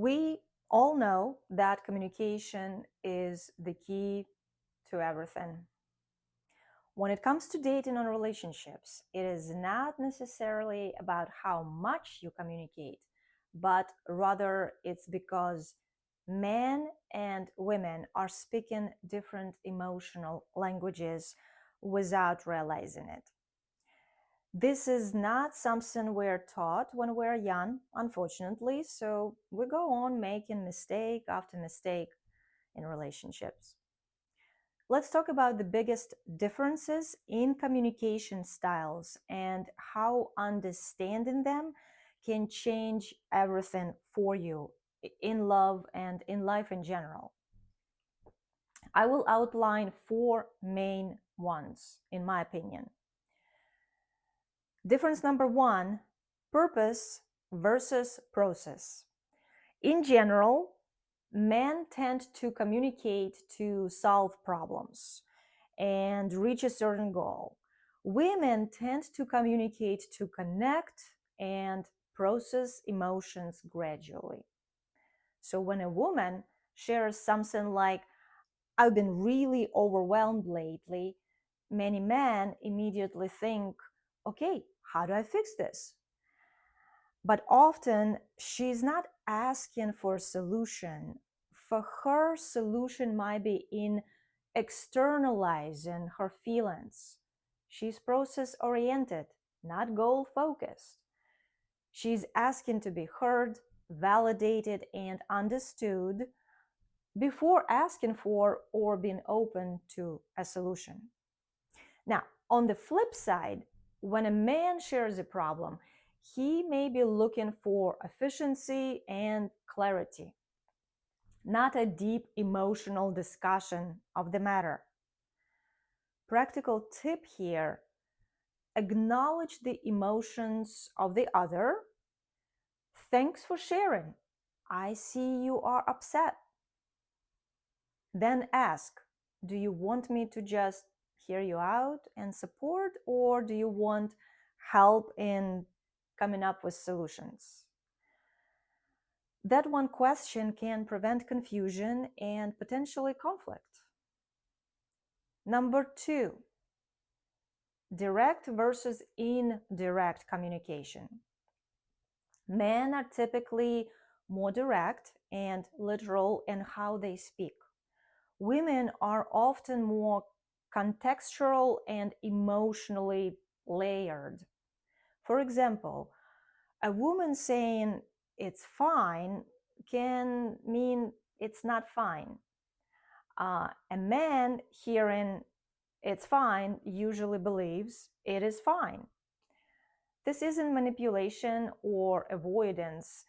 We all know that communication is the key to everything. When it comes to dating and relationships, it is not necessarily about how much you communicate, but rather it's because men and women are speaking different emotional languages without realizing it. This is not something we're taught when we're young, unfortunately, so we go on making mistake after mistake in relationships. Let's talk about the biggest differences in communication styles and how understanding them can change everything for you in love and in life in general. I will outline four main ones, in my opinion. Difference number one, purpose versus process. In general, men tend to communicate to solve problems and reach a certain goal. Women tend to communicate to connect and process emotions gradually. So when a woman shares something like, I've been really overwhelmed lately, many men immediately think, okay, how do I fix this? But often she's not asking for a solution. For her, solution might be in externalizing her feelings. She's process oriented, not goal focused. She's asking to be heard, validated, and understood before asking for or being open to a solution. Now, on the flip side, when a man shares a problem, he may be looking for efficiency and clarity, not a deep emotional discussion of the matter. Practical tip here, acknowledge the emotions of the other. Thanks for sharing. I see you are upset. Then ask, do you want me to just hear you out and support, or do you want help in coming up with solutions? That one question can prevent confusion and potentially conflict. Number two, direct versus indirect communication. Men are typically more direct and literal in how they speak. Women are often more contextual and emotionally layered. For example, a woman saying it's fine can mean it's not fine. A man hearing it's fine usually believes it is fine. This isn't manipulation or avoidance,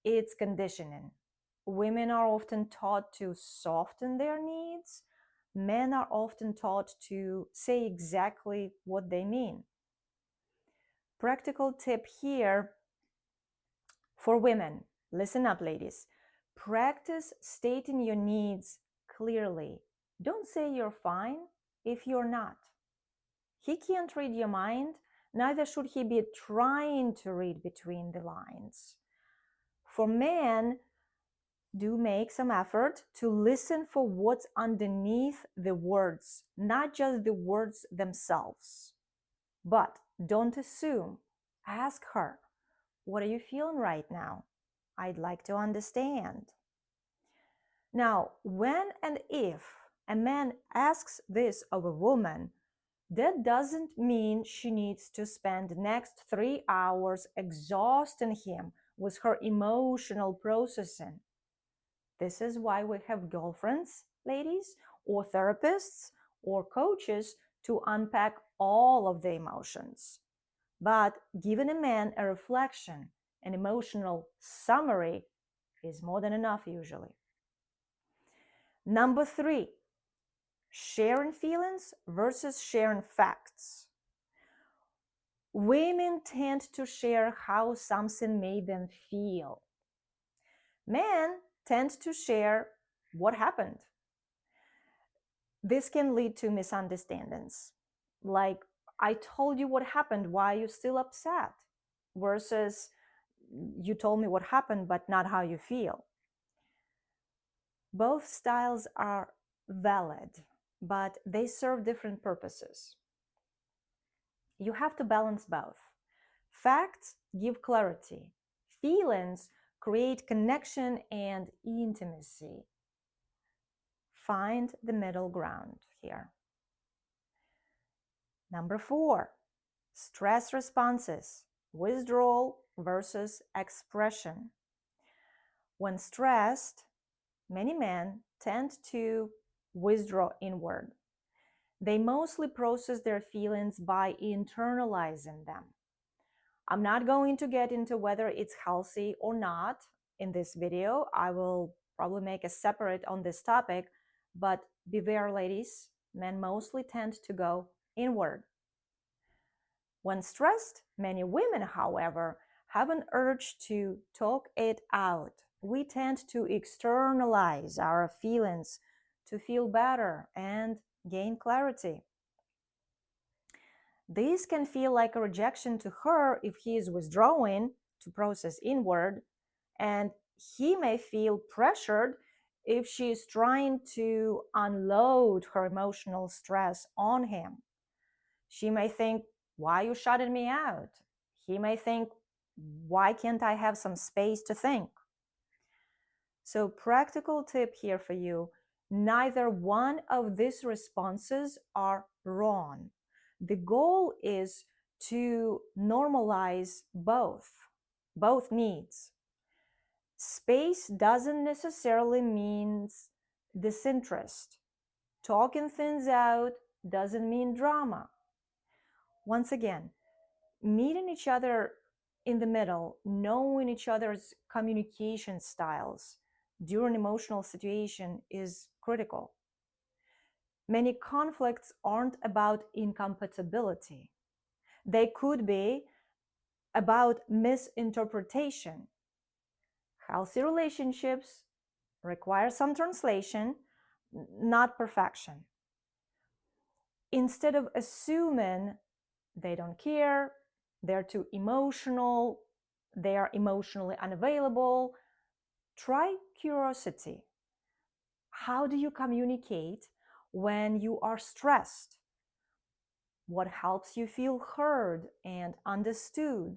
it's conditioning. Women are often taught to soften their needs. Men are often taught to say exactly what they mean. Practical tip here for women. Listen up, ladies. Practice stating your needs clearly. Don't say you're fine if you're not. He can't read your mind, neither should he be trying to read between the lines. For men, do make some effort to listen for what's underneath the words, not just the words themselves. But don't assume. Ask her, what are you feeling right now? I'd like to understand. Now, when and if a man asks this of a woman, that doesn't mean she needs to spend the next 3 hours exhausting him with her emotional processing. This is why we have girlfriends, ladies, or therapists, or coaches to unpack all of the emotions. But giving a man a reflection, an emotional summary, is more than enough usually. Number three, sharing feelings versus sharing facts. Women tend to share how something made them feel. Men tend to share what happened. This can lead to misunderstandings. Like, I told you what happened, why are you still upset? Versus, you told me what happened, but not how you feel. Both styles are valid, but they serve different purposes. You have to balance both. Facts give clarity. Feelings create connection and intimacy. Find the middle ground here. Number 4, stress responses, withdrawal versus expression. When stressed, many men tend to withdraw inward. They mostly process their feelings by internalizing them. I'm not going to get into whether it's healthy or not in this video. I will probably make a separate on this topic, but beware, ladies, men mostly tend to go inward. When stressed, many women, however, have an urge to talk it out. We tend to externalize our feelings to feel better and gain clarity. This can feel like a rejection to her if he is withdrawing to process inward, and he may feel pressured if she is trying to unload her emotional stress on him. She may think, why are you shutting me out? He may think, why can't I have some space to think? So, practical tip here for you, neither one of these responses are wrong. The goal is to normalize both needs. Space doesn't necessarily mean disinterest. Talking things out doesn't mean drama. Once again, meeting each other in the middle, knowing each other's communication styles during emotional situation is critical. Many conflicts aren't about incompatibility. They could be about misinterpretation. Healthy relationships require some translation, not perfection. Instead of assuming they don't care, they're too emotional, they are emotionally unavailable, try curiosity. How do you communicate when you are stressed? What helps you feel heard and understood?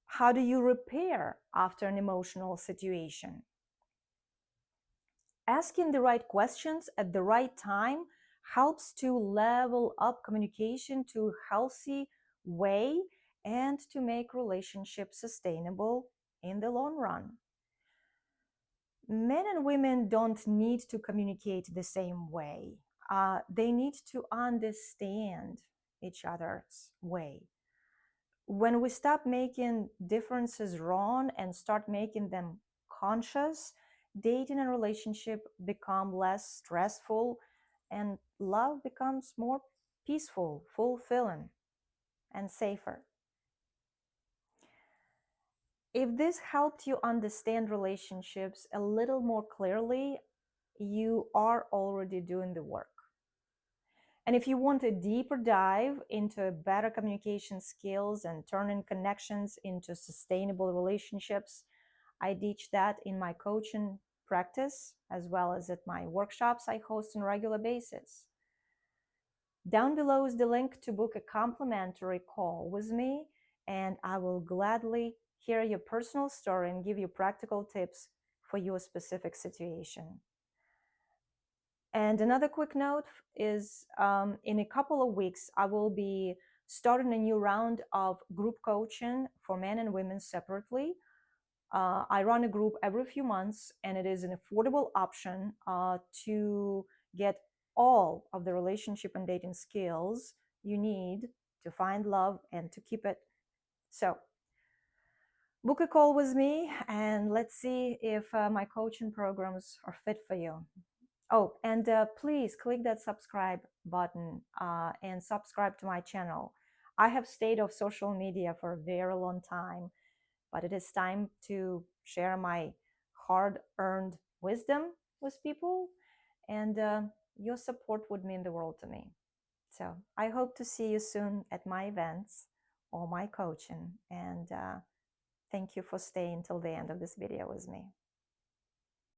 How do you repair after an emotional situation? Asking the right questions at the right time helps to level up communication to a healthy way and to make relationships sustainable in the long run. Men and women don't need to communicate the same way. They need to understand each other's way. When we stop making differences wrong and start making them conscious, dating and relationship become less stressful and love becomes more peaceful, fulfilling, and safer. If this helped you understand relationships a little more clearly, you are already doing the work. And if you want a deeper dive into better communication skills and turning connections into sustainable relationships, I teach that in my coaching practice as well as at my workshops I host on a regular basis. Down below is the link to book a complimentary call with me, and I will gladly hear your personal story and give you practical tips for your specific situation. And another quick note is in a couple of weeks, I will be starting a new round of group coaching for men and women separately. I run a group every few months, and it is an affordable option to get all of the relationship and dating skills you need to find love and to keep it. So book a call with me and let's see if my coaching programs are fit for you. Oh, and please click that subscribe button and subscribe to my channel. I have stayed off social media for a very long time, but it is time to share my hard-earned wisdom with people, and your support would mean the world to me. So I hope to see you soon at my events or my coaching, and Thank you for staying till the end of this video with me.